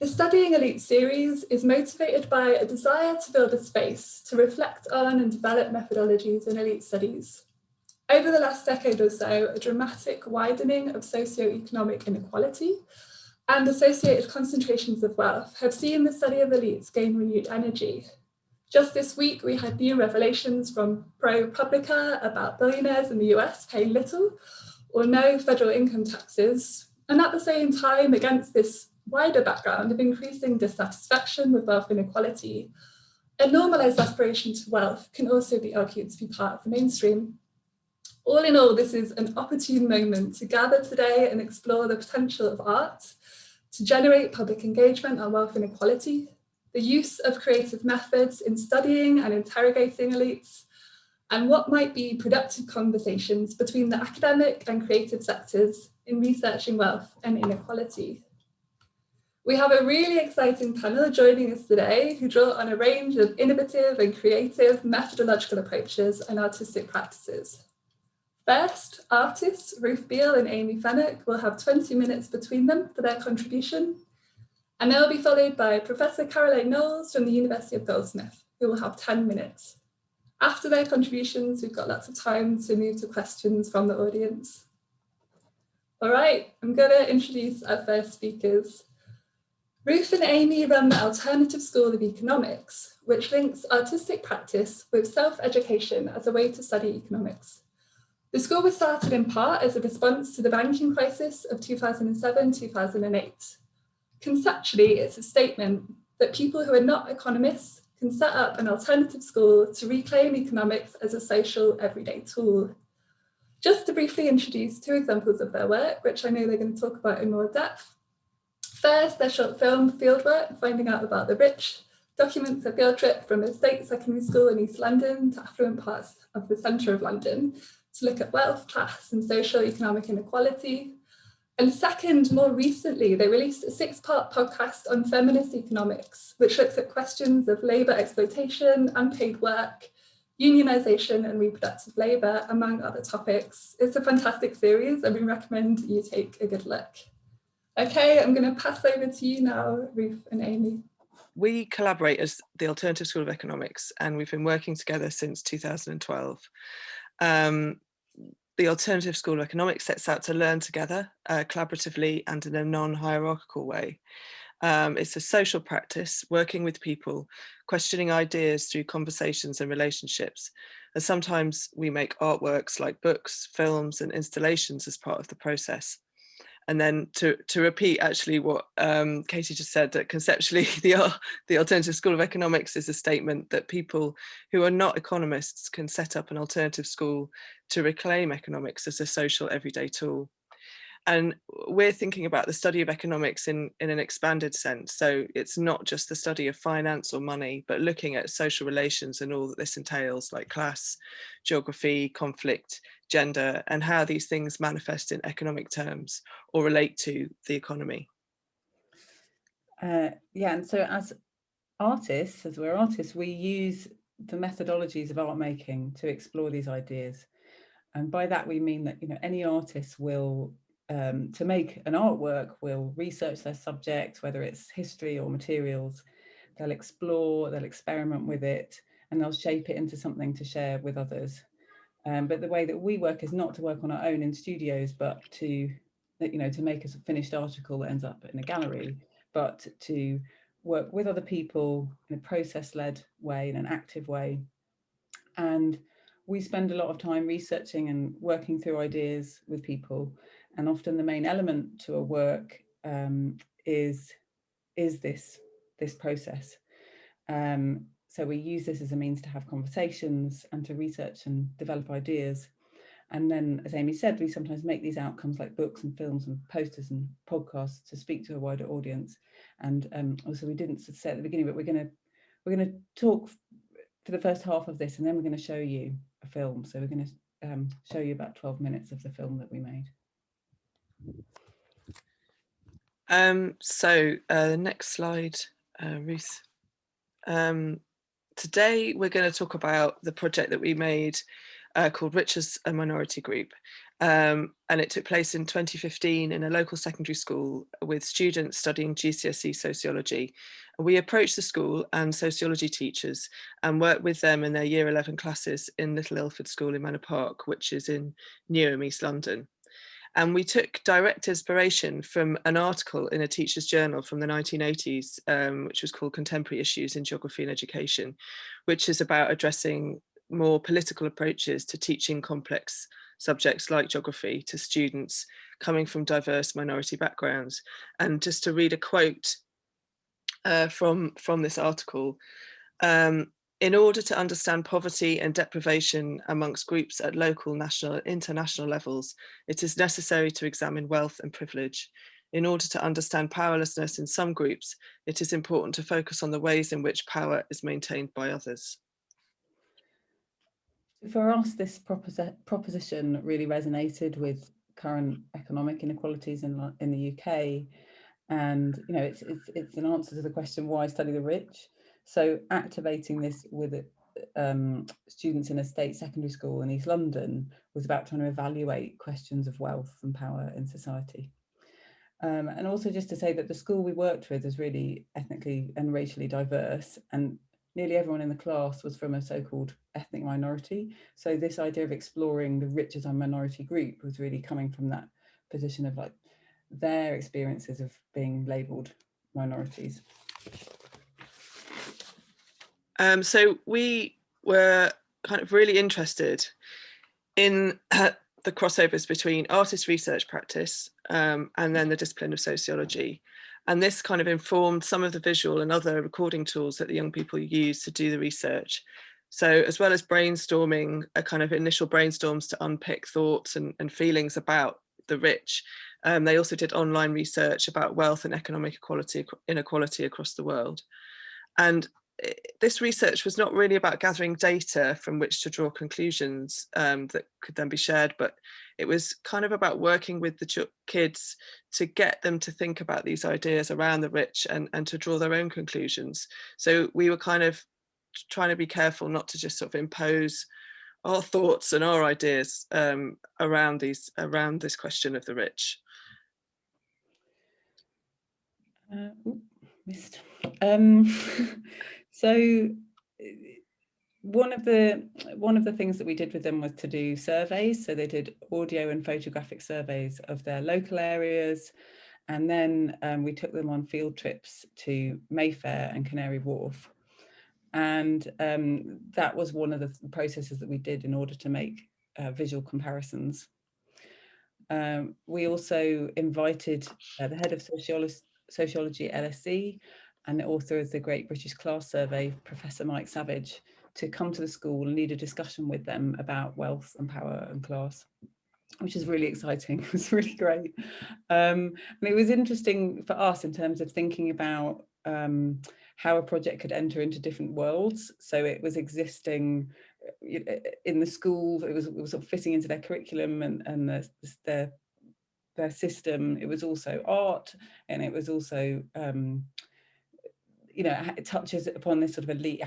The Studying Elite series is motivated by a desire to build a space to reflect on and develop methodologies in elite studies. Over the last decade or so, a dramatic widening of socioeconomic inequality and associated concentrations of wealth have seen the study of elites gain renewed energy. Just this week, we had new revelations from ProPublica about billionaires in the US paying little or no federal income taxes. And at the same time, against this wider background of increasing dissatisfaction with wealth inequality, a normalized aspiration to wealth can also be argued to be part of the mainstream. All in all, this is an opportune moment to gather today and explore the potential of art to generate public engagement on wealth inequality, the use of creative methods in studying and interrogating elites, and what might be productive conversations between the academic and creative sectors in researching wealth and inequality. We have a really exciting panel joining us today who draw on a range of innovative and creative methodological approaches and artistic practices. First, artists Ruth Beale and Amy Feneck will have 20 minutes between them for their contribution, and they'll be followed by Professor Caroline Knowles from the University of Goldsmiths, who will have 10 minutes. After their contributions, we've got lots of time to move to questions from the audience. All right, I'm going to introduce our first speakers. Ruth and Amy run the Alternative School of Economics, which links artistic practice with self-education as a way to study economics. The school was started in part as a response to the banking crisis of 2007-2008. Conceptually, it's a statement that people who are not economists can set up an alternative school to reclaim economics as a social everyday tool. Just to briefly introduce two examples of their work, which I know they're going to talk about in more depth. First, their short film Fieldwork, Finding Out About the Rich, documents a field trip from a state secondary school in East London to affluent parts of the centre of London to look at wealth, class and social economic inequality. And second, more recently, they released a 6-part podcast on feminist economics, which looks at questions of labour exploitation, unpaid work, unionisation and reproductive labour, among other topics. It's a fantastic series and we recommend you take a good look. Okay, I'm going to pass over to you now, Ruth and Amy. We collaborate as the Alternative School of Economics, and we've been working together since 2012. The Alternative School of Economics sets out to learn together collaboratively and in a non-hierarchical way. It's a social practice, working with people, questioning ideas through conversations and relationships. And sometimes we make artworks like books, films and installations as part of the process. And then to repeat actually what Katie just said, that conceptually the Alternative School of Economics is a statement that people who are not economists can set up an alternative school to reclaim economics as a social everyday tool. And we're thinking about the study of economics in an expanded sense. So it's not just the study of finance or money, but looking at social relations and all that this entails, like class, geography, conflict, gender, and how these things manifest in economic terms or relate to the economy. Yeah, and so as we're artists, we use the methodologies of art making to explore these ideas. And by that we mean that, any artist will, to make an artwork, will research their subject, whether it's history or materials. They'll explore, they'll experiment with it, and they'll shape it into something to share with others. But the way that we work is not to work on our own in studios, but to make a finished article that ends up in a gallery, but to work with other people in a process-led way, in an active way. And we spend a lot of time researching and working through ideas with people. And often the main element to a work is this process. So we use this as a means to have conversations and to research and develop ideas. And then, as Amy said, we sometimes make these outcomes like books and films and posters and podcasts to speak to a wider audience. And also, we didn't say at the beginning, but we're going to talk for the first half of this, and then we're going to show you a film. So we're going to show you about 12 minutes of the film that we made. Next slide, Ruth. Today we're going to talk about the project that we made called Rich as a Minority Group. And it took place in 2015 in a local secondary school with students studying GCSE sociology. We approached the school and sociology teachers and worked with them in their year 11 classes in Little Ilford School in Manor Park, which is in Newham, East London. And we took direct inspiration from an article in a teacher's journal from the 1980s, which was called Contemporary Issues in Geography and Education, which is about addressing more political approaches to teaching complex subjects like geography to students coming from diverse minority backgrounds. And just to read a quote from this article, in order to understand poverty and deprivation amongst groups at local, national, and international levels, it is necessary to examine wealth and privilege. In order to understand powerlessness in some groups, it is important to focus on the ways in which power is maintained by others. For us, this proposition really resonated with current economic inequalities in the UK. And it's an answer to the question, why study the rich? So activating this with students in a state secondary school in East London was about trying to evaluate questions of wealth and power in society. And also just to say that the school we worked with is really ethnically and racially diverse, and nearly everyone in the class was from a so-called ethnic minority. So this idea of exploring the rich as a minority group was really coming from that position of like their experiences of being labelled minorities. So we were kind of really interested in the crossovers between artist research practice and then the discipline of sociology. And this kind of informed some of the visual and other recording tools that the young people use to do the research. So as well as brainstorming, a kind of initial brainstorms to unpick thoughts and feelings about the rich, they also did online research about wealth and economic inequality across the world. And this research was not really about gathering data from which to draw conclusions that could then be shared, but it was kind of about working with the kids to get them to think about these ideas around the rich and to draw their own conclusions. So we were kind of trying to be careful not to just sort of impose our thoughts and our ideas around this question of the rich. Missed. So one of the things that we did with them was to do surveys. So they did audio and photographic surveys of their local areas, and then we took them on field trips to Mayfair and Canary Wharf. And that was one of the processes that we did in order to make visual comparisons. We also invited the head of sociology at LSE and the author of the Great British Class Survey, Professor Mike Savage, to come to the school and lead a discussion with them about wealth and power and class, which is really exciting. It was really great. And it was interesting for us in terms of thinking about how a project could enter into different worlds. So it was existing in the school, it was sort of fitting into their curriculum and their system. It was also art, and it was also it touches upon this sort of elite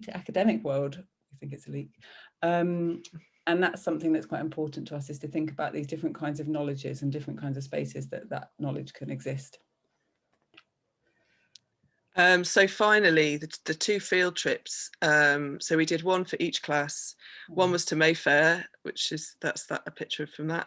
academic world. I think it's elite. And that's something that's quite important to us, is to think about these different kinds of knowledges and different kinds of spaces that knowledge can exist. So finally, the two field trips. So we did one for each class. One was to Mayfair, that's a picture from that.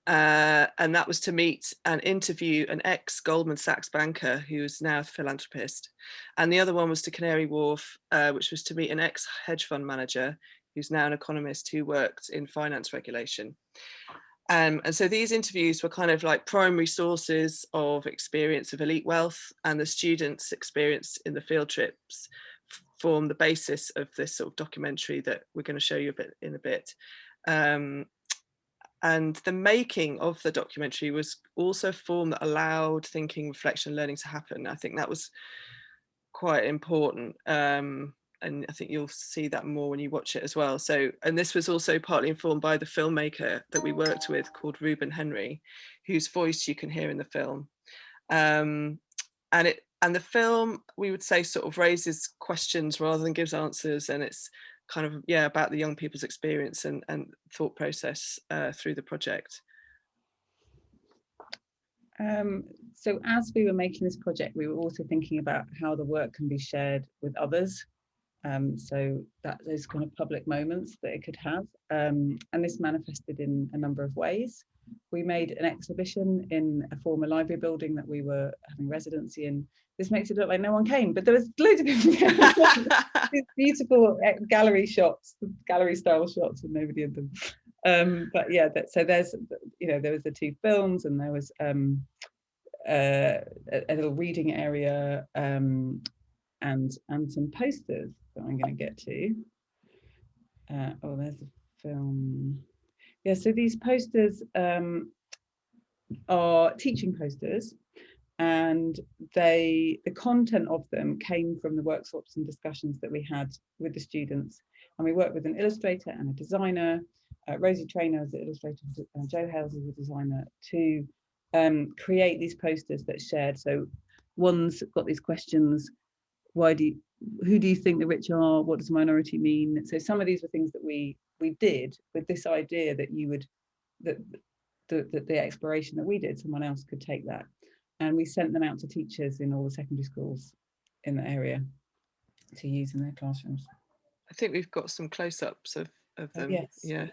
And that was to meet and interview an ex-Goldman Sachs banker who's now a philanthropist. And the other one was to Canary Wharf, which was to meet an ex-hedge fund manager who's now an economist who worked in finance regulation. And so these interviews were kind of like primary sources of experience of elite wealth, and the students' experience in the field trips form the basis of this sort of documentary that we're going to show you in a bit. And the making of the documentary was also a form that allowed thinking, reflection, and learning to happen. I think that was quite important. And I think you'll see that more when you watch it as well. So, and this was also partly informed by the filmmaker that we worked with called Reuben Henry, whose voice you can hear in the film. And the film, we would say, sort of raises questions rather than gives answers, and it's kind of, yeah, about the young people's experience and thought process through the project. So as we were making this project, we were also thinking about how the work can be shared with others. So that those kind of public moments that it could have. And this manifested in a number of ways. We made an exhibition in a former library building that we were having residency in. This makes it look like no one came, but there was loads of people. These beautiful gallery shots, gallery style shots, and nobody in them. But yeah, so there's, you know, there was the 2 films, and there was a little reading area, and some posters that I'm going to get to. Oh, there's a film. Yeah, so these posters are teaching posters, and the content of them came from the workshops and discussions that we had with the students. And we worked with an illustrator and a designer, Rosie Traynor as the illustrator, and Joe Hales as the designer, to create these posters that shared. So one's got these questions: who do you think the rich are? What does minority mean? So some of these were things that we did with this idea that you would, that the exploration that we did, someone else could take that. And we sent them out to teachers in all the secondary schools in the area to use in their classrooms. I think we've got some close-ups of them. Yes. Yeah.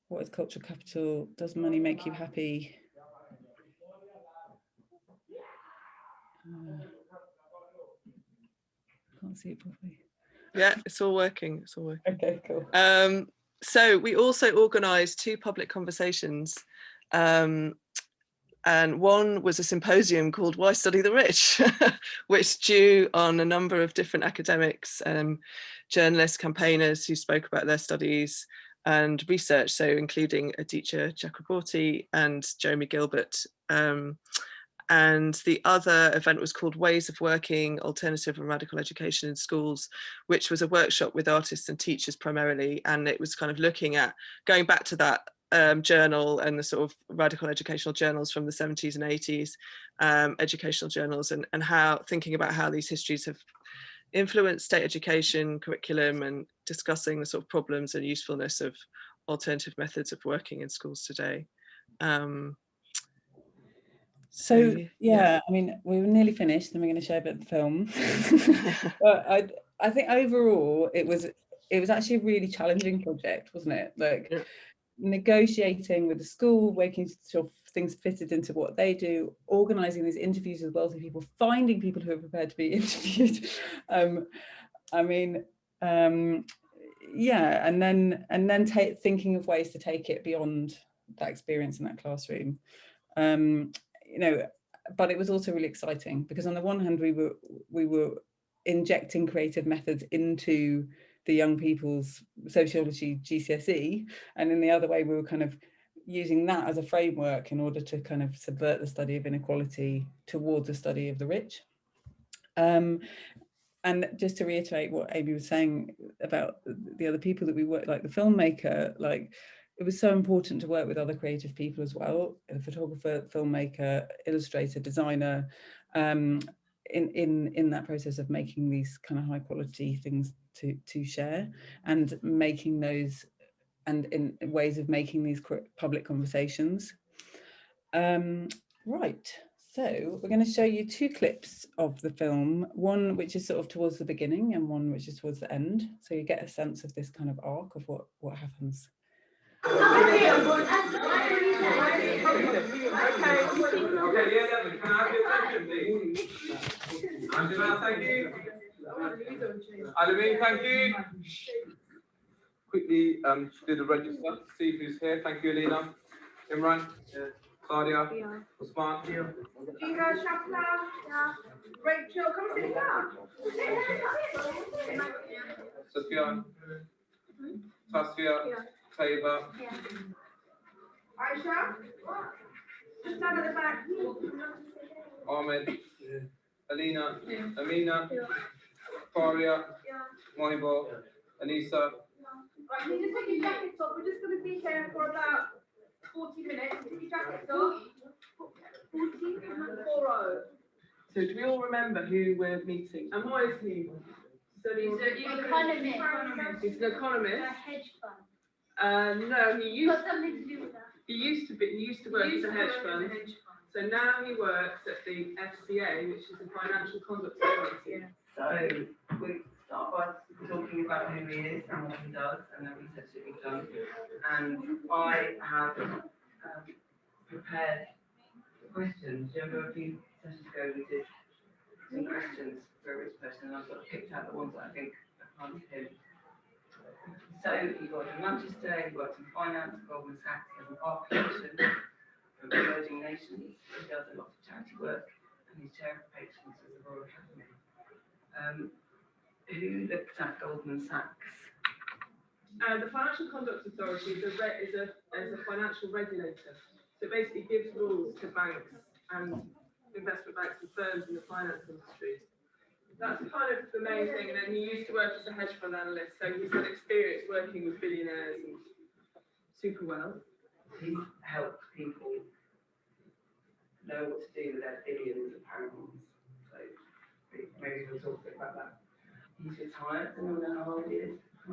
What is cultural capital? Does money make you happy? Can't see it properly. Yeah, it's all working. It's all working. Okay, cool. So we also organised 2 public conversations, and one was a symposium called Why Study the Rich, which drew on a number of different academics, journalists, campaigners who spoke about their studies and research, so including Aditya Chakraborty and Jeremy Gilbert. And the other event was called Ways of Working, Alternative and Radical Education in Schools, which was a workshop with artists and teachers primarily. And it was kind of looking at going back to that journal and the sort of radical educational journals from the 70s and 80s, educational journals, and how thinking about how these histories have influenced state education curriculum, and discussing the sort of problems and usefulness of alternative methods of working in schools today. So yeah, I mean, we were nearly finished, and we're going to show a bit of the film. But I think overall it was actually a really challenging project, wasn't it? Like negotiating with the school, making sure things fitted into what they do, organising these interviews with wealthy people, finding people who are prepared to be interviewed. Yeah, and then thinking of ways to take it beyond that experience in that classroom. You know, but it was also really exciting because on the one hand we were injecting creative methods into the young people's sociology GCSE, and in the other way we were kind of using that as a framework in order to kind of subvert the study of inequality towards a study of the rich. And just to reiterate what Amy was saying about the other people that we work, like the filmmaker, like it was so important to work with other creative people as well, a photographer, filmmaker, illustrator, designer, in that process of making these kind of high quality things to share, and making those, and in ways of making these public conversations. Right, so we're going to show you 2 clips of the film, one which is sort of towards the beginning and one which is towards the end, so you get a sense of this kind of arc of what happens. Angela, thank you. Alameen, thank you. Quickly do the register, see who's here. Thank you, Alina. Imran, Sadia, Usman. Gina, Shafla, Rachel, come sit down. Sufyan, Tasfia, Taiba. Aisha, just stand at the back. Ahmed, Alina, Amina, Faria, Mohibo, Anissa. Right, you just take your jackets off. We're just going to be here for about 40 minutes. Take your jackets off. 40, 40. So do we all remember who we're meeting? And what is he? So he's an economist. He's an economist. A hedge fund. No, he used Got something to do with that. He used to work as a hedge fund. So now he works at the FCA, which is the Financial Conduct Authority. So we start by talking about who he is and what he does and the research that he's done. And I have prepared questions. Do you remember a few sessions ago we did some questions for each person, and I've sort of picked out the ones that I think apply to him. So he worked in Manchester, he worked in finance, Goldman Sachs, he has an art collection from emerging nations, he does a lot of charity work, and he's chair of patrons at the Royal Academy. Who looked at Goldman Sachs? The Financial Conduct Authority is a financial regulator. So it basically gives rules to banks and investment banks and firms in the finance industry. That's kind of the main thing. And then he used to work as a hedge fund analyst, so he's had experience working with billionaires and super well. He's helped people know what to do with their billions of pounds. So maybe we'll talk a bit about that. He's retired, and I don't know how old he is. He's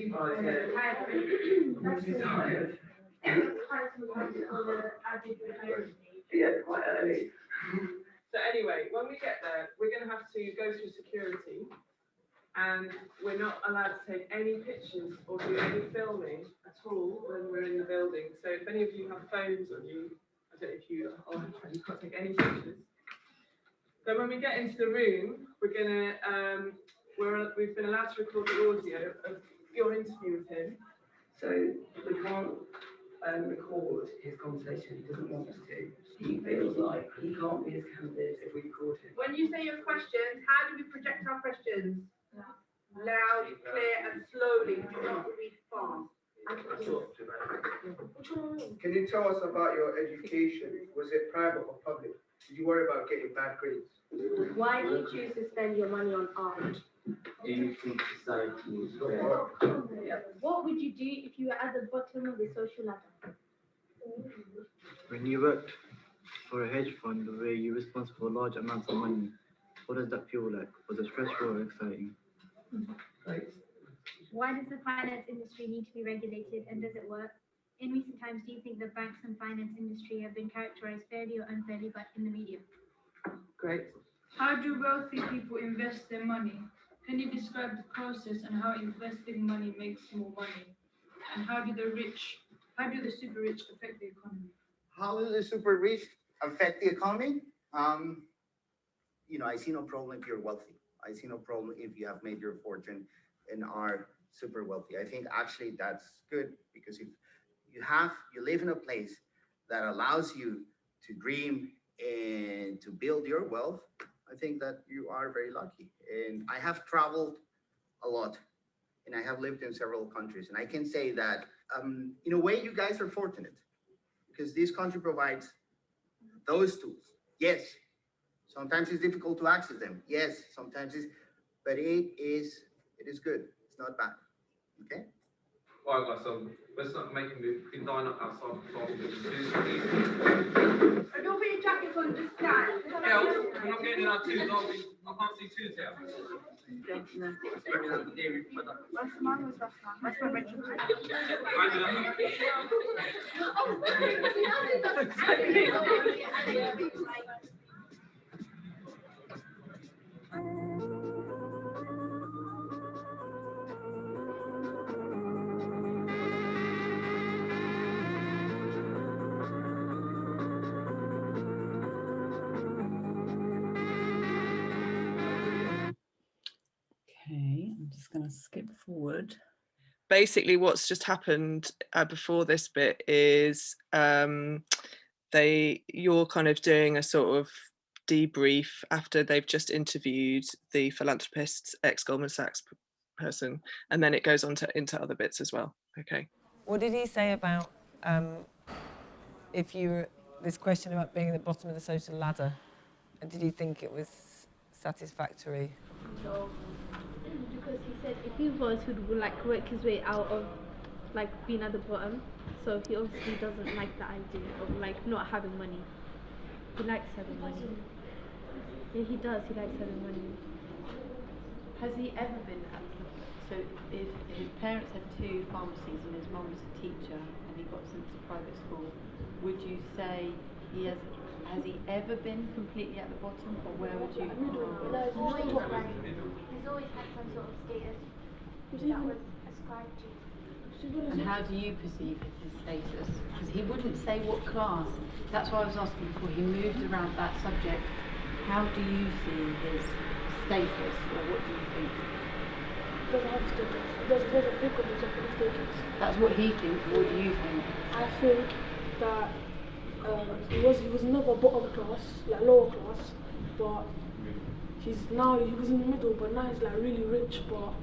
retired. Yeah, quite early. So anyway, when we get there, we're going to have to go through security, and we're not allowed to take any pictures or do any filming at all when we're in the building. So if any of you have phones on you, I don't know if you are, you can't take any pictures. So when we get into the room, we're going to, we've been allowed to record the audio of your interview with him. So we can't record his conversation. He doesn't want us to. He feels like he can't be as candid if we record him. When you say your questions, how do we project our questions? Loud, clear, and slowly, not really fast. Can you tell us about your education? Was it private or public? Did you worry about getting bad grades? Why do you choose to spend your money on art? Do you think society is fair? What would you do if you were at the bottom of the social ladder? When you worked for a hedge fund where you're responsible for large amounts of money, what does that feel like? Was it stressful or exciting? Why does the finance industry need to be regulated, and does it work? In recent times, do you think the banks and finance industry have been characterized fairly or unfairly in the media? Great. How do wealthy people invest their money? Can you describe the process and how investing money makes more money? And how do the super rich affect the economy? How does the super rich affect the economy? I see no problem if you're wealthy. I see no problem if you have made your fortune and are super wealthy. I think actually that's good, because if you live in a place that allows you to dream and to build your wealth, I think that you are very lucky. And I have traveled a lot, and I have lived in several countries, and I can say that in a way you guys are fortunate, because this country provides those tools. Yes, sometimes it's difficult to access them. Yes, sometimes but it is good. It's not bad. Okay. All right, guys. So let's not make him line up outside the class. Don't put your jackets on, just stand. Yeah, we're not getting in our twos, are we? I can't see twos here. Okay, I'm just going to skip forward. Basically, what's just happened before this bit is you're kind of doing a sort of debrief after they've just interviewed the philanthropist, ex-Goldman Sachs person, and then it goes on into other bits as well. Okay. What did he say about this question about being at the bottom of the social ladder? And did he think it was satisfactory? So, because he said if he was, he would like work his way out of like being at the bottom. So he obviously doesn't like the idea of like not having money. He likes having money. Yeah, he does. He likes having money. Has he ever been at, so if his parents had 2 pharmacies and his mum was a teacher and he got sent to private school, would you say has he ever been completely at the bottom, or where would you? No, he's always had some sort of status that was ascribed to. And how do you perceive his status? Because he wouldn't say what class. That's why I was asking before. He moved around that subject. How do you see his status, or what do you think? Doesn't have status. Doesn't think of himself in status. That's what he thinks. What do you think? I think that he was never bottom class, like lower class, but he was in the middle, but now he's like really rich. But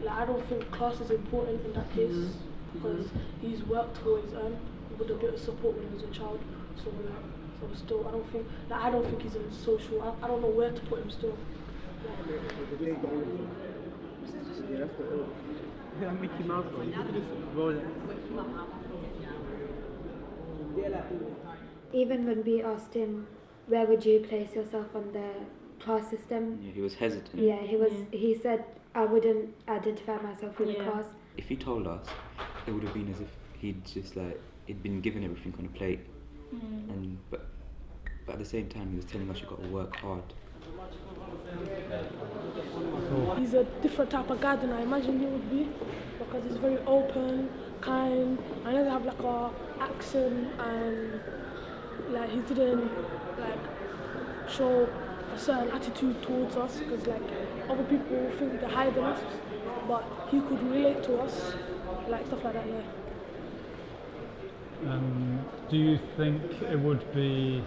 like I don't think class is important in that case because he's worked for his own with a bit of support when he was a child. So still I don't think he's in social. I don't know where to put him still. Mickey Mouse. Even when we asked him, where would you place yourself on the class system? Yeah, he was hesitant. Yeah, he was. He said, I wouldn't identify myself with a class. If he told us, it would have been as if he'd been given everything on a plate. But at the same time, he was telling us you've got to work hard. He's a different type of guy than I imagined he would be, because he's very open, kind. I know they have like a accent, and like he didn't like show a certain attitude towards us, because like other people think they're higher than us, but he could relate to us, like stuff like that. Do you think it would be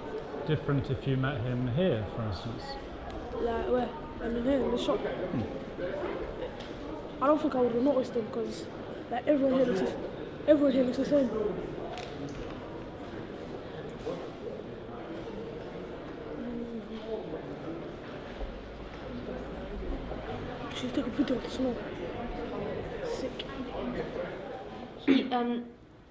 different if you met him here, for instance? Like where? I mean here in the shop. I don't think I would have noticed him, because like everyone here looks the same. She's taking a video of the snow. Sick.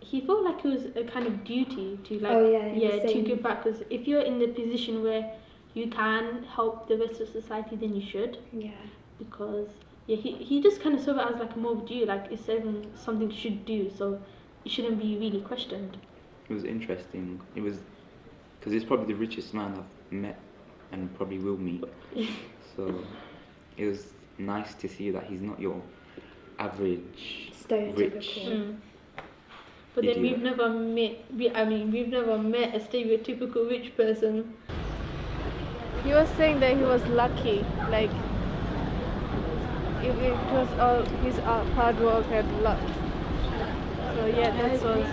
He felt like it was a kind of duty to to give back, because if you're in the position where you can help the rest of society, then you should. Yeah. Because he just kind of saw it as like a more due, like it's something you should do, so it shouldn't be really questioned. It was interesting. It was because he's probably the richest man I've met and probably will meet. So it was nice to see that he's not your average rich. But then we've never met a stereotypical rich person. He was saying that he was lucky, like it was all his hard work and luck. So yeah, that's what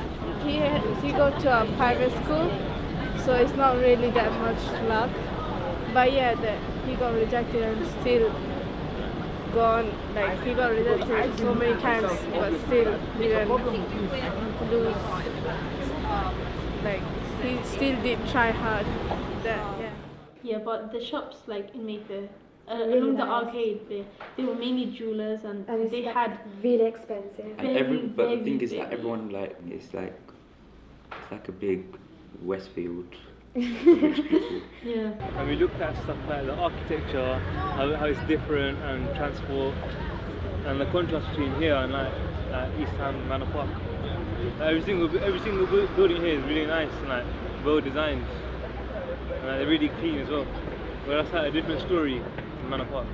he go to a private school, so it's not really that much luck. But yeah, he got rejected and still gone. Like he got rejected so many times, but still didn't lose. Like he still did try hard. Yeah, but the shops like in Mayfair, along the arcade, they were mainly jewelers, and they had really expensive. And but the thing is that everyone it's like a big Westfield. Yeah. And we looked at stuff like the architecture, how it's different, and transport, and the contrast between here and like East Ham Manor Park. Every single building here is really nice and like well designed. And they're really clean as well. But that's like a different story in Manor Park.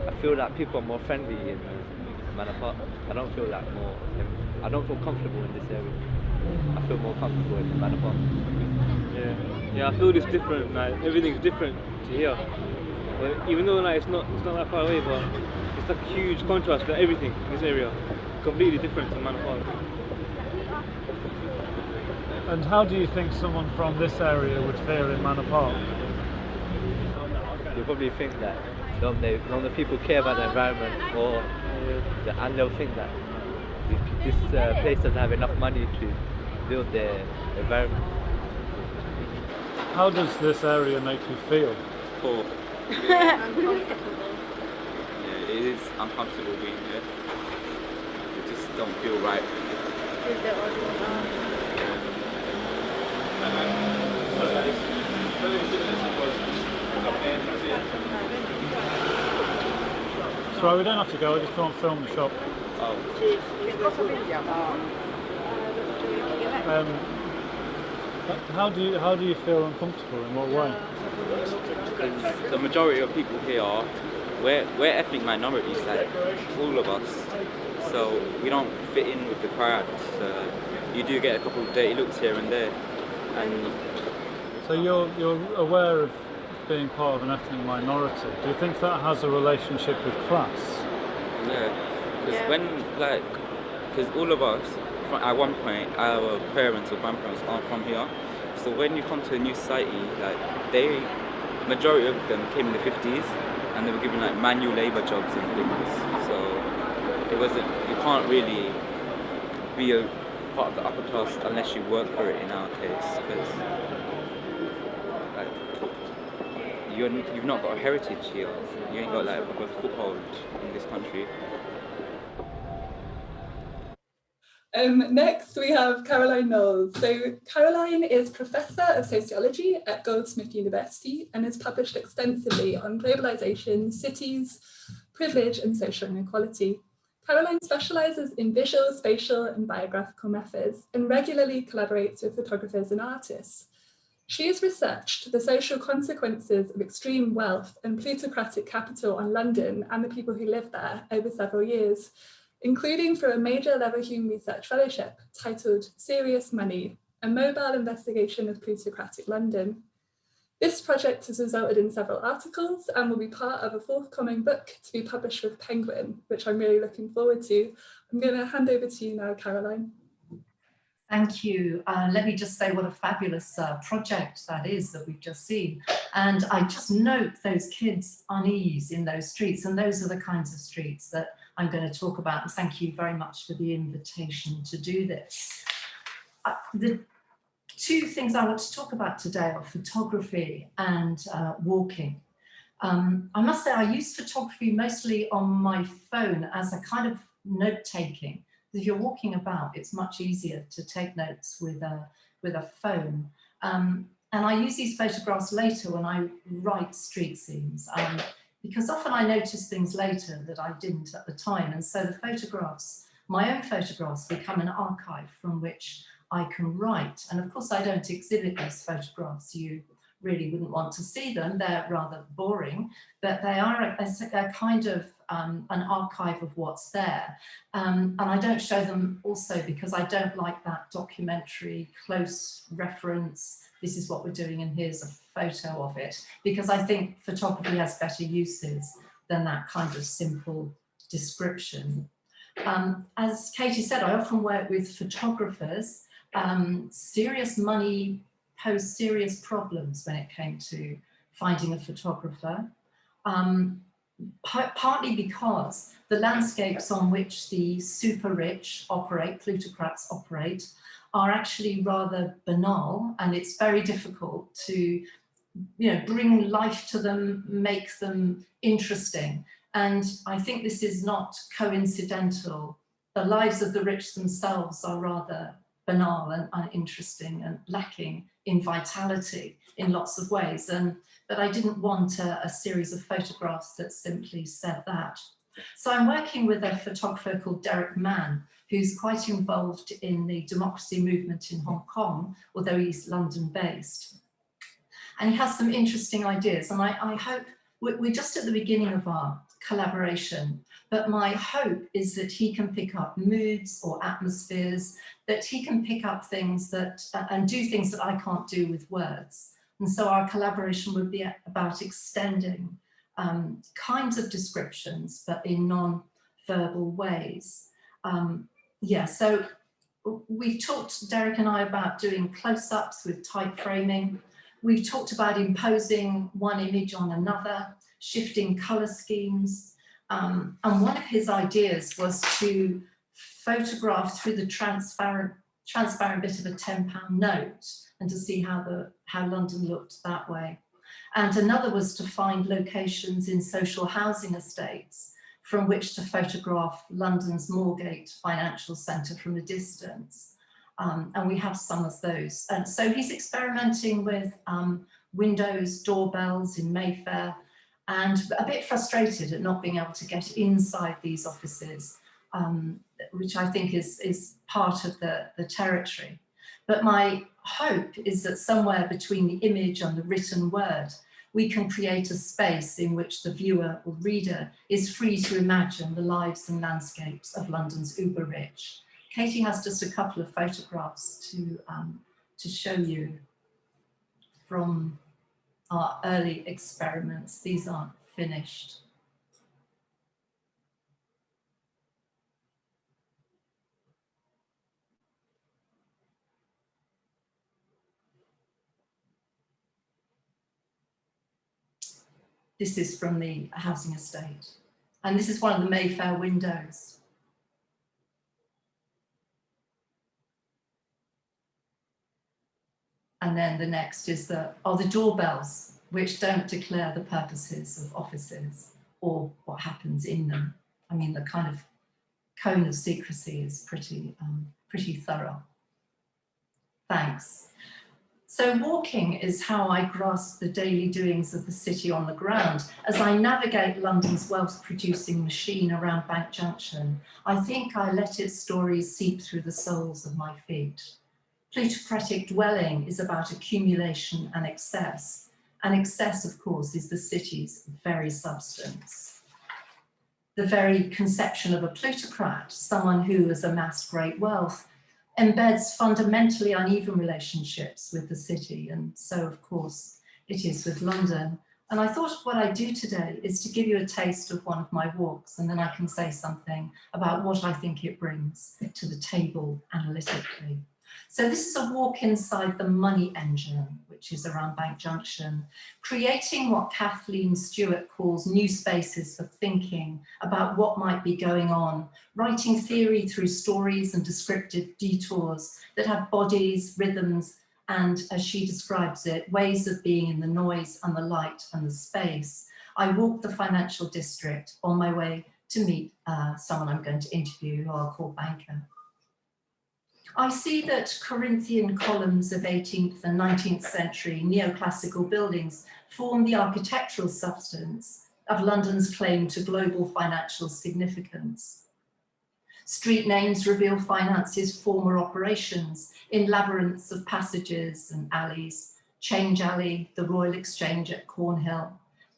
I feel that people are more friendly in Manor Park. I don't feel comfortable in this area. I feel more comfortable in Manor Park. Yeah, I feel it's different. Like everything's different to here. But even though like it's not that far away, but it's like a huge contrast to everything in this area. Completely different to Manor Park. And how do you think someone from this area would feel in Manor Park? You'll probably think that none of the people care about the environment, and they'll think that this place doesn't have enough money to build their environment. How does this area make you feel? Poor. Yeah, it is uncomfortable being here. You just don't feel right. So we don't have to go, I just can't film the shop. How do you feel uncomfortable, in what way? The majority of people here are, we're ethnic minorities, like all of us, so we don't fit in with the crowd. You do get a couple of dirty looks here and there. And so you're aware of being part of an ethnic minority. Do you think that has a relationship with class? Yeah, because all of us, at one point, our parents or grandparents aren't from here. So when you come to a new society, majority of them came in the 50s, and they were given like manual labour jobs and things. So you can't really be a part of the upper class unless you work for it in our case, because you've not got a heritage here. You ain't got like a foothold in this country. Next we have Caroline Knowles. So Caroline is Professor of Sociology at Goldsmiths University and has published extensively on globalization, cities, privilege and social inequality. Caroline specialises in visual, spatial and biographical methods and regularly collaborates with photographers and artists. She has researched the social consequences of extreme wealth and plutocratic capital on London and the people who live there over several years, including through a major level human research fellowship titled Serious Money, a mobile investigation of plutocratic London. This project has resulted in several articles and will be part of a forthcoming book to be published with Penguin, which I'm really looking forward to. I'm going to hand over to you now, Caroline. Thank you. Let me just say what a fabulous project that is that we've just seen. And I just note those kids' unease in those streets, and those are the kinds of streets that I'm going to talk about. And thank you very much for the invitation to do this. The two things I want to talk about today are photography and walking. I must say I use photography mostly on my phone as a kind of note-taking. If you're walking about, it's much easier to take notes with a phone. And I use these photographs later when I write street scenes, because often I notice things later that I didn't at the time. And so the photographs, my own photographs, become an archive from which I can write. And of course, I don't exhibit these photographs. You really wouldn't want to see them. They're rather boring, but they are a kind of an archive of what's there. And I don't show them also because I don't like that documentary close reference. This is what we're doing and here's a photo of it, because I think photography has better uses than that kind of simple description. As Katie said, I often work with photographers. Serious money posed serious problems when it came to finding a photographer, partly because the landscapes on which the super rich operate, plutocrats operate, are actually rather banal, and it's very difficult to bring life to them, make them interesting. And I think this is not coincidental. The lives of the rich themselves are rather banal and uninteresting and lacking in vitality in lots of ways. But I didn't want a series of photographs that simply said that. So I'm working with a photographer called Derek Mann, who's quite involved in the democracy movement in Hong Kong, although he's London-based. And he has some interesting ideas, and I hope we're just at the beginning of our collaboration, but my hope is that he can pick up moods or atmospheres, that he can pick up things that, and do things that I can't do with words. And so our collaboration would be about extending kinds of descriptions, but in non-verbal ways. So we've talked, Derek and I, about doing close-ups with type framing. We've talked about imposing one image on another, shifting colour schemes. And one of his ideas was to photograph through the transparent bit of a £10 note and to see how London looked that way. And another was to find locations in social housing estates from which to photograph London's Moorgate financial centre from a distance. And we have some of those. And so he's experimenting with windows, doorbells in Mayfair, and a bit frustrated at not being able to get inside these offices, which I think is part of the territory. But my hope is that somewhere between the image and the written word, we can create a space in which the viewer or reader is free to imagine the lives and landscapes of London's uber rich. Katie has just a couple of photographs to show you from our early experiments. These aren't finished. This is from the housing estate. And this is one of the Mayfair windows. And then the next is the doorbells, which don't declare the purposes of offices or what happens in them. I mean, the kind of cone of secrecy is pretty thorough. Thanks. So walking is how I grasp the daily doings of the city on the ground. As I navigate London's wealth-producing machine around Bank Junction, I think I let its stories seep through the soles of my feet. Plutocratic dwelling is about accumulation and excess. And excess, of course, is the city's very substance. The very conception of a plutocrat, someone who has amassed great wealth, embeds fundamentally uneven relationships with the city. And so, of course, it is with London. And I thought what I do today is to give you a taste of one of my walks, and then I can say something about what I think it brings to the table analytically. So this is a walk inside the money engine, which is around Bank Junction, creating what Kathleen Stewart calls new spaces for thinking about what might be going on, writing theory through stories and descriptive detours that have bodies, rhythms, and, as she describes it, ways of being in the noise and the light and the space. I walked the financial district on my way to meet someone I'm going to interview, who I'll call Banker. I see that Corinthian columns of 18th and 19th century neoclassical buildings form the architectural substance of London's claim to global financial significance. Street names reveal finance's former operations in labyrinths of passages and alleys, Change Alley, the Royal Exchange at Cornhill,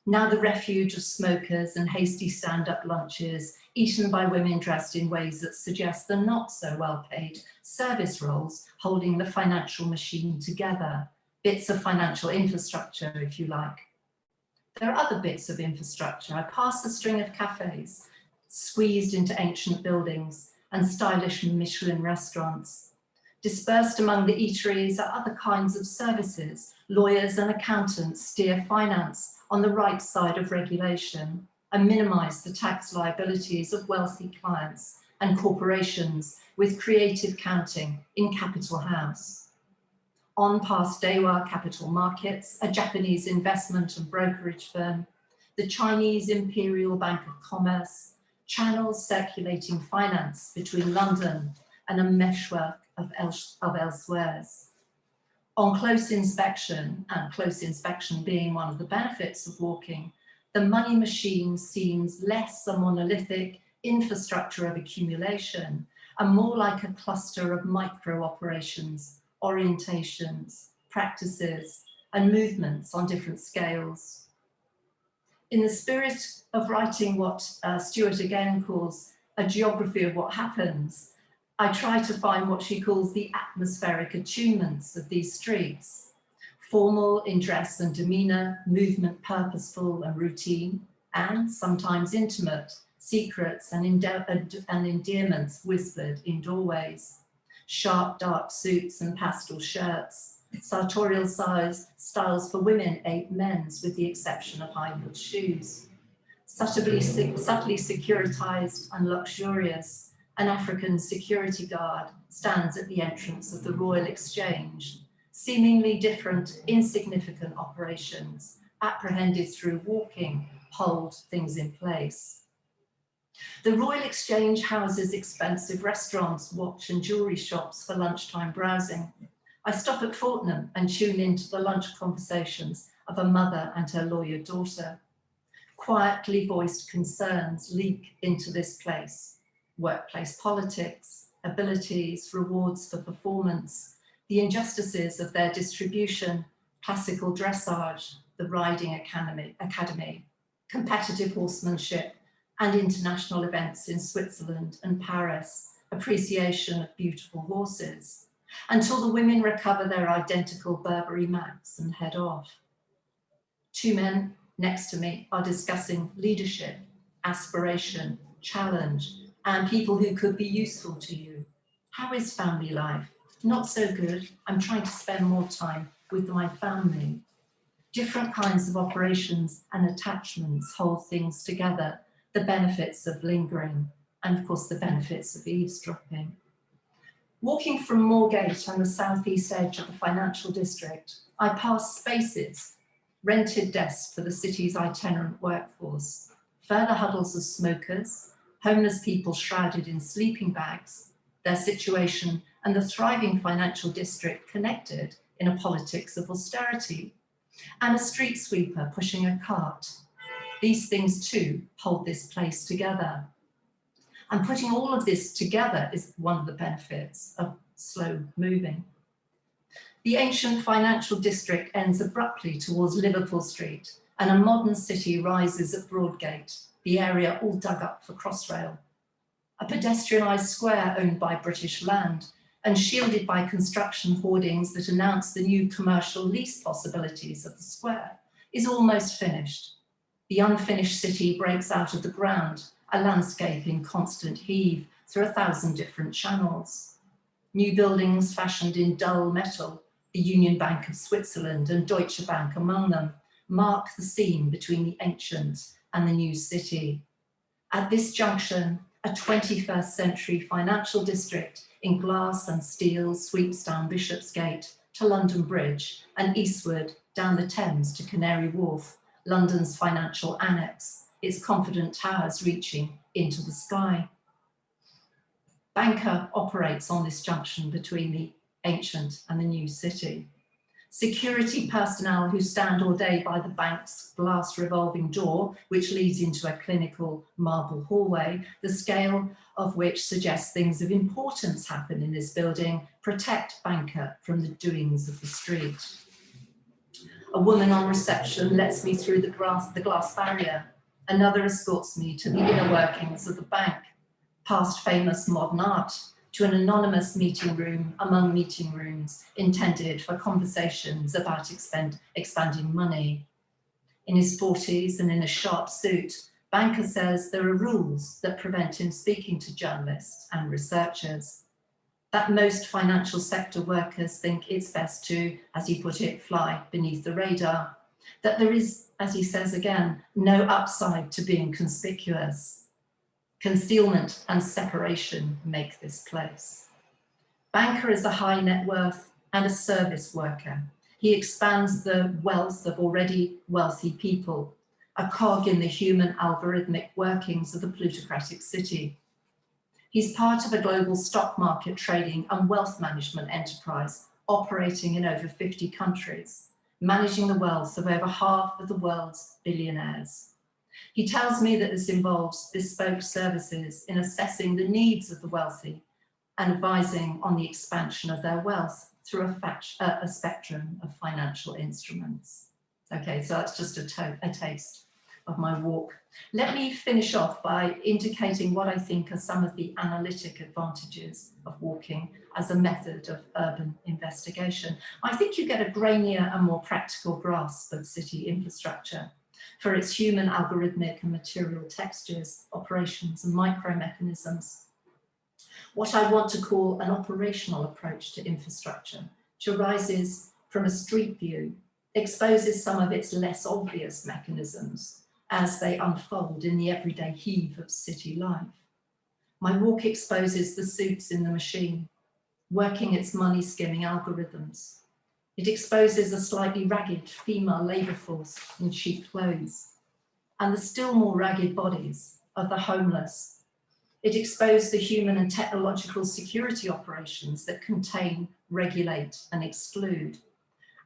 now the refuge of smokers and hasty stand-up lunches eaten by women dressed in ways that suggest the not so well-paid service roles holding the financial machine together, bits of financial infrastructure, if you like. There are other bits of infrastructure. I pass a string of cafes, squeezed into ancient buildings and stylish Michelin restaurants. Dispersed among the eateries are other kinds of services. Lawyers and accountants steer finance on the right side of regulation and minimize the tax liabilities of wealthy clients and corporations with creative counting in Capital House. On past Dewa Capital Markets, a Japanese investment and brokerage firm, the Chinese Imperial Bank of Commerce, channels circulating finance between London and a meshwork of elsewheres. On close inspection, and close inspection being one of the benefits of walking, the money machine seems less a monolithic infrastructure of accumulation and more like a cluster of micro operations, orientations, practices, and movements on different scales. In the spirit of writing what Stewart again calls a geography of what happens, I try to find what she calls the atmospheric attunements of these streets. Formal in dress and demeanor, movement purposeful and routine, and sometimes intimate, secrets and endearments whispered in doorways. Sharp dark suits and pastel shirts, sartorial size styles for women, 8 men's with the exception of high-heeled shoes. Subtly securitized and luxurious, an African security guard stands at the entrance of the Royal Exchange. Seemingly different, insignificant operations, apprehended through walking, hold things in place. The Royal Exchange houses expensive restaurants, watch and jewellery shops for lunchtime browsing. I stop at Fortnum and tune into the lunch conversations of a mother and her lawyer daughter. Quietly voiced concerns leak into this place. Workplace politics, abilities, rewards for performance, the injustices of their distribution, classical dressage, the riding academy, competitive horsemanship, and international events in Switzerland and Paris, appreciation of beautiful horses, until the women recover their identical Burberry Macs and head off. Two men next to me are discussing leadership, aspiration, challenge, and people who could be useful to you. How is family life? Not so good. I'm trying to spend more time with my family. Different kinds of operations and attachments hold things together, the benefits of lingering, and of course the benefits of eavesdropping. Walking from Moorgate on the southeast edge of the financial district, I pass spaces, rented desks for the city's itinerant workforce, further huddles of smokers, homeless people shrouded in sleeping bags, their situation and the thriving financial district connected in a politics of austerity, and a street sweeper pushing a cart. These things too hold this place together. And putting all of this together is one of the benefits of slow moving. The ancient financial district ends abruptly towards Liverpool Street, and a modern city rises at Broadgate, the area all dug up for Crossrail. A pedestrianised square owned by British Land and shielded by construction hoardings that announce the new commercial lease possibilities of the square is almost finished. The unfinished city breaks out of the ground, a landscape in constant heave through 1,000 different channels. New buildings fashioned in dull metal, the Union Bank of Switzerland and Deutsche Bank among them, mark the seam between the ancient and the new city. At this junction, a 21st century financial district in glass and steel sweeps down Bishopsgate to London Bridge and eastward down the Thames to Canary Wharf, London's financial annex, its confident towers reaching into the sky. Banker operates on this junction between the ancient and the new city. Security personnel who stand all day by the bank's glass revolving door, which leads into a clinical marble hallway, the scale of which suggests things of importance happen in this building, protect Banker from the doings of the street. A woman on reception lets me through the glass barrier. Another escorts me to the inner workings of the bank, past famous modern art, to an anonymous meeting room among meeting rooms intended for conversations about expanding money. In his 40s and in a sharp suit, Banker says there are rules that prevent him speaking to journalists and researchers. That most financial sector workers think it's best to, as he put it, fly beneath the radar. That there is, as he says again, no upside to being conspicuous. Concealment and separation make this place. Banker is a high net worth and a service worker. He expands the wealth of already wealthy people, a cog in the human algorithmic workings of the plutocratic city. He's part of a global stock market trading and wealth management enterprise operating in over 50 countries, managing the wealth of over half of the world's billionaires. He tells me that this involves bespoke services in assessing the needs of the wealthy and advising on the expansion of their wealth through a spectrum of financial instruments. Okay, so that's just a taste of my walk. Let me finish off by indicating what I think are some of the analytic advantages of walking as a method of urban investigation. I think you get a grainier and more practical grasp of city infrastructure for its human, algorithmic and material textures, operations and micro-mechanisms. What I want to call an operational approach to infrastructure, which arises from a street view, exposes some of its less obvious mechanisms as they unfold in the everyday heave of city life. My walk exposes the suits in the machine, working its money-skimming algorithms. It exposes a slightly ragged female labour force in cheap clothes, and the still more ragged bodies of the homeless. It exposed the human and technological security operations that contain, regulate and exclude.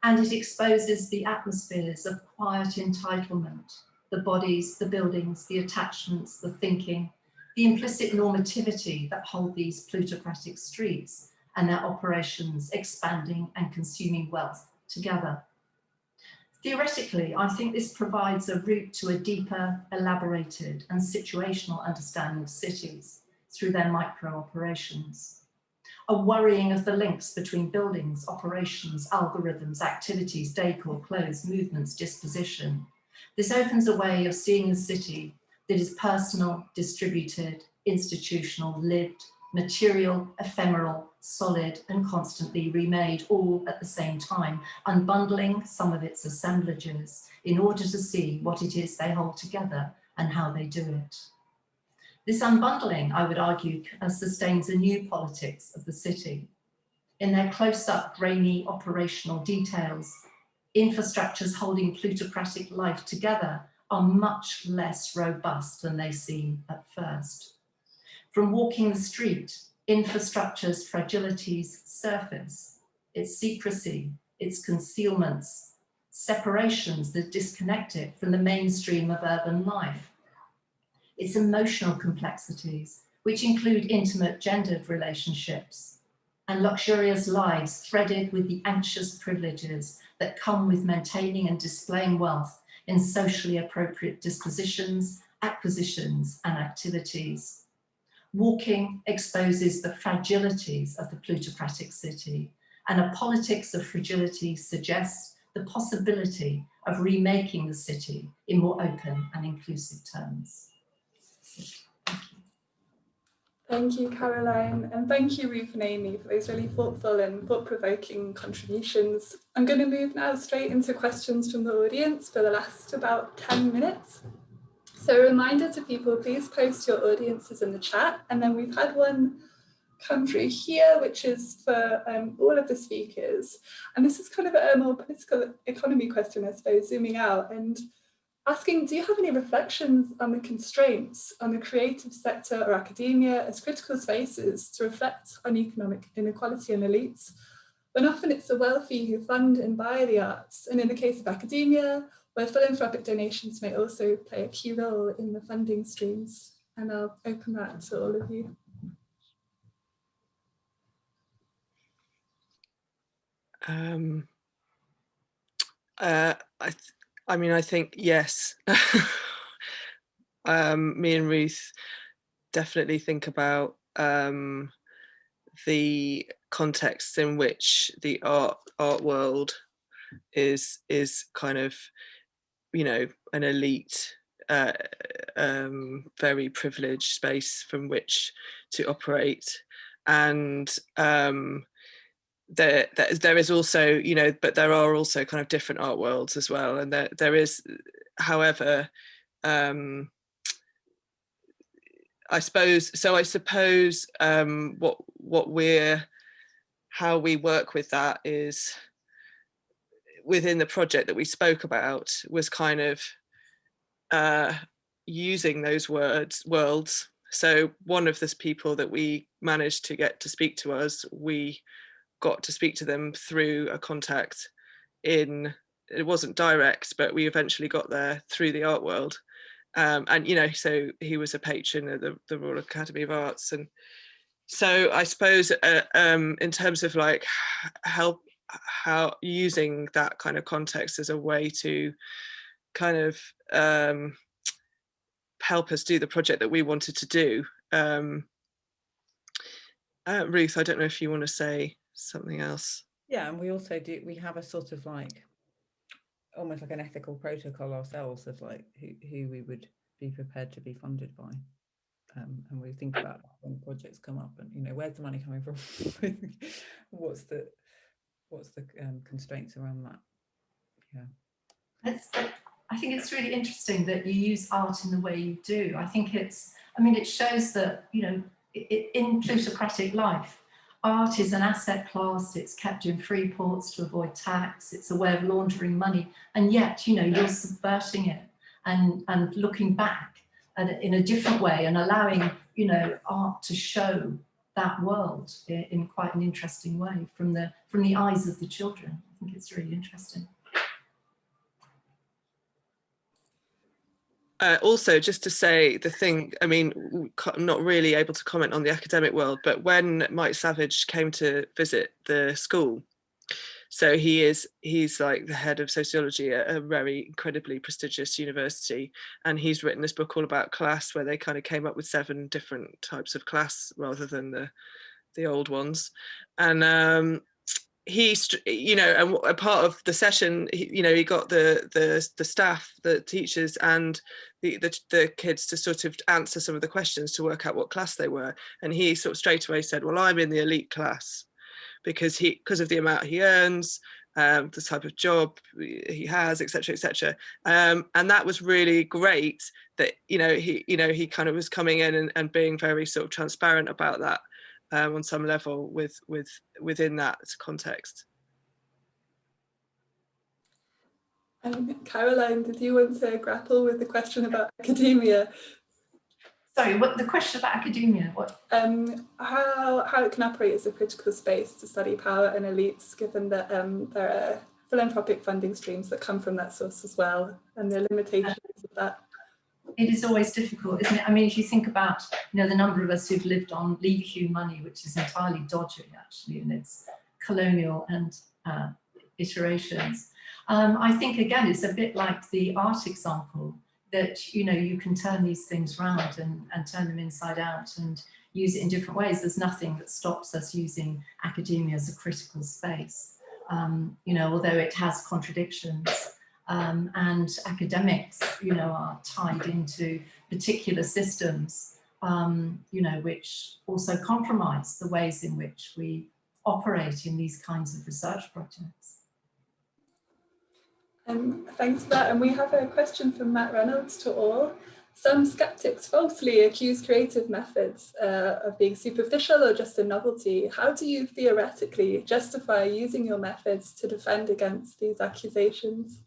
And it exposes the atmospheres of quiet entitlement, the bodies, the buildings, the attachments, the thinking, the implicit normativity that hold these plutocratic streets and their operations expanding and consuming wealth together. Theoretically, I think this provides a route to a deeper, elaborated and situational understanding of cities through their micro-operations. A worrying of the links between buildings, operations, algorithms, activities, decor, clothes, movements, disposition. This opens a way of seeing the city that is personal, distributed, institutional, lived, material, ephemeral, solid, and constantly remade, all at the same time, unbundling some of its assemblages in order to see what it is they hold together and how they do it. This unbundling, I would argue, sustains a new politics of the city. In their close-up, grainy operational details, infrastructures holding plutocratic life together are much less robust than they seem at first. From walking the street, infrastructure's fragilities surface, its secrecy, its concealments, separations that disconnect it from the mainstream of urban life, its emotional complexities, which include intimate gendered relationships and luxurious lives threaded with the anxious privileges that come with maintaining and displaying wealth in socially appropriate dispositions, acquisitions, and activities. Walking exposes the fragilities of the plutocratic city, and a politics of fragility suggests the possibility of remaking the city in more open and inclusive terms. Thank you, Caroline, and thank you, Ruth and Amy, for those really thoughtful and thought-provoking contributions. I'm going to move now straight into questions from the audience for the last about 10 minutes. So a reminder to people, please post your audiences in the chat, and then we've had one come through here, which is for all of the speakers. And this is kind of a more political economy question, I suppose, zooming out and asking, do you have any reflections on the constraints on the creative sector or academia as critical spaces to reflect on economic inequality and elites, when often it's the wealthy who fund and buy the arts, and in the case of academia, where philanthropic donations may also play a key role in the funding streams? And I'll open that to all of you. I mean, I think yes. Me and Ruth definitely think about the context in which the art world is kind of, you know, an elite, very privileged space from which to operate, and there is also, you know, but there are also kind of different art worlds as well, and there is, however, I suppose how we work with that is, within the project that we spoke about, was kind of using those worlds. So one of the people that we managed to get to speak to us, we got to speak to them through a contact in, it wasn't direct, but we eventually got there through the art world. And, you know, so he was a patron of the Royal Academy of Arts. And so I suppose in terms of like how using that kind of context as a way to kind of help us do the project that we wanted to do. Ruth, I don't know if you want to say something else. Yeah, and we also do, we have a sort of like, almost like an ethical protocol ourselves of like who we would be prepared to be funded by. And we think about that when projects come up, and, you know, where's the money coming from? what's the constraints around that? Yeah. I think it's really interesting that you use art in the way you do. I think it shows that, you know, in plutocratic life, art is an asset class, it's kept in free ports to avoid tax, it's a way of laundering money, and yet, you know, you're subverting it and looking back in a different way, and allowing, you know, art to show that world in quite an interesting way from the eyes of the children. I think it's really interesting. Also, just to say the thing, I mean, I'm not really able to comment on the academic world, but when Mike Savage came to visit the school, so he's like the head of sociology at a very incredibly prestigious university, and he's written this book all about class, where they kind of came up with 7 different types of class rather than the old ones. And he's, you know, and a part of the session, you know, he got the staff, the teachers, and the kids to sort of answer some of the questions to work out what class they were, and he sort of straight away said, well, I'm in the elite class, because of the amount he earns, the type of job he has, etc., etc. And that was really great that, you know, he kind of was coming in and being very sort of transparent about that on some level within that context. Caroline, did you want to grapple with the question about academia? Sorry, what the question about academia? What? How it can operate as a critical space to study power and elites, given that there are philanthropic funding streams that come from that source as well, and the limitations of that. It is always difficult, isn't it? I mean, if you think about, you know, the number of us who've lived on leave-hue money, which is entirely dodgy, actually, and it's colonial and iterations. I think, again, it's a bit like the art example, that, you know, you can turn these things round and turn them inside out and use it in different ways. There's nothing that stops us using academia as a critical space, you know, although it has contradictions. And academics, you know, are tied into particular systems, you know, which also compromise the ways in which we operate in these kinds of research projects. Thanks for that. And we have a question from Matt Reynolds to all. Some skeptics falsely accuse creative methods of being superficial or just a novelty. How do you theoretically justify using your methods to defend against these accusations?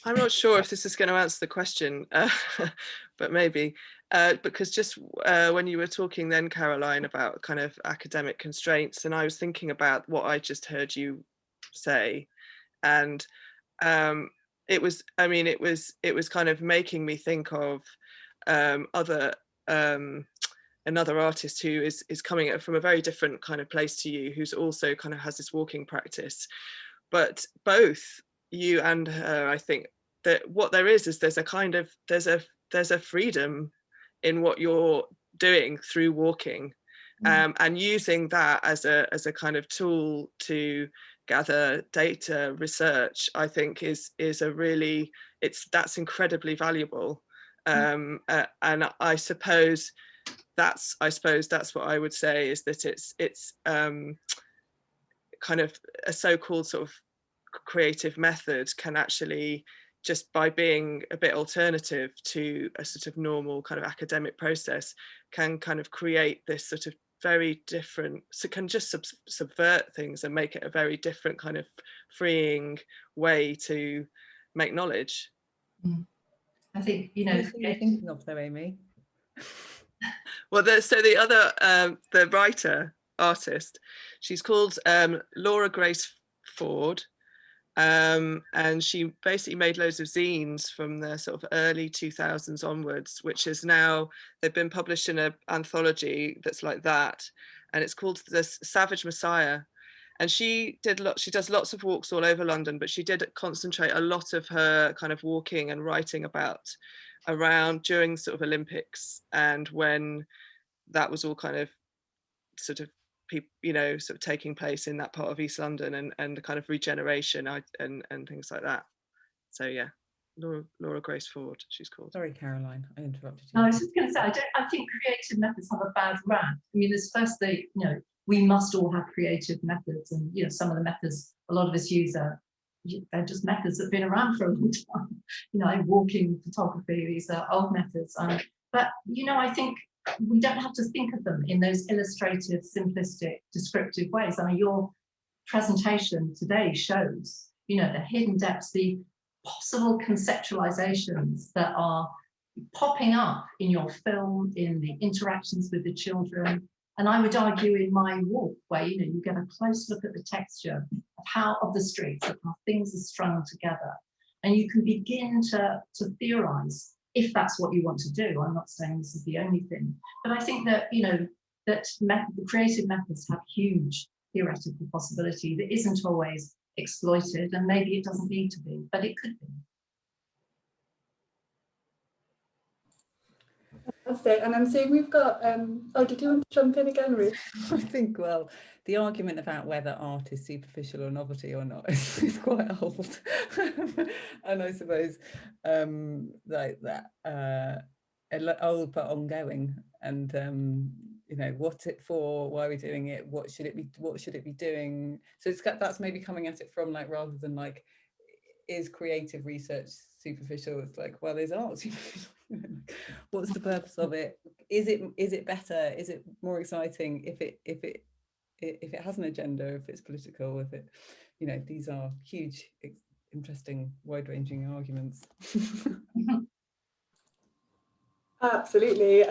I'm not sure if this is going to answer the question, but maybe, because just when you were talking then, Caroline, about kind of academic constraints, and I was thinking about what I just heard you say, and it was kind of making me think of another artist who is coming at from a very different kind of place to you, who's also kind of has this walking practice, but both you and her, I think that what there is there's a freedom in what you're doing through walking, and using that as a kind of tool to gather data research, I think is a really, that's incredibly valuable, and I suppose that's what I would say, is that it's kind of a so-called sort of creative method can actually, just by being a bit alternative to a sort of normal kind of academic process, can kind of create this sort of very different, so can just subvert things and make it a very different kind of freeing way to make knowledge. I think, you know, what are you thinking of though, Amy? Well, the other the writer artist, she's called Laura Grace Ford, and she basically made loads of zines from the sort of early 2000s onwards, which is now, they've been published in an anthology that's like that, and it's called The Savage Messiah. And she does lots of walks all over London, but she did concentrate a lot of her kind of walking and writing around during sort of Olympics, and when that was all kind of sort of people, you know, sort of taking place in that part of East London, and the kind of regeneration and things like that. So yeah, Laura Grace Ford, she's called. Sorry, Caroline, I interrupted you. No, I was just going to say, I think creative methods have a bad rap. I mean, there's first, you know, we must all have creative methods, and you know, some of the methods a lot of us use they're just methods that have been around for a long time. You know, like walking, photography, these are old methods. But you know, I think we don't have to think of them in those illustrative, simplistic, descriptive ways. I mean, your presentation today shows, you know, the hidden depths, the possible conceptualizations that are popping up in your film, in the interactions with the children. And I would argue in my walk, where you get a close look at the texture of the streets, of how things are strung together, and you can begin to theorize if that's what you want to do. I'm not saying this is the only thing, but I think that the creative methods have huge theoretical possibility that isn't always exploited, and maybe it doesn't need to be, but it could be. Fantastic. And I'm seeing we've got, oh, did you want to jump in again, Ruth? I think, well, the argument about whether art is superficial or novelty or not is quite old. And I suppose like that, old but ongoing. And what's it for? Why are we doing it? What should it be doing? So that's maybe coming at it from like, rather than like, is creative research superficial? It's like, well, is art superficial? What's the purpose of it? Is it better? Is it more exciting if it has an agenda, if it's political, if it, these are huge, interesting, wide-ranging arguments. Absolutely,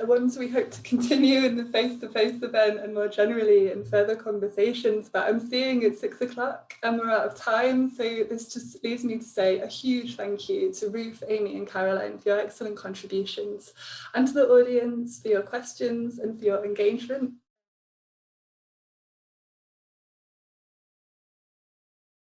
ones we hope to continue in the face-to-face event and more generally in further conversations. But I'm seeing it's 6 o'clock and we're out of time, so this just leaves me to say a huge thank you to Ruth, Amy and Caroline for your excellent contributions, and to the audience for your questions and for your engagement.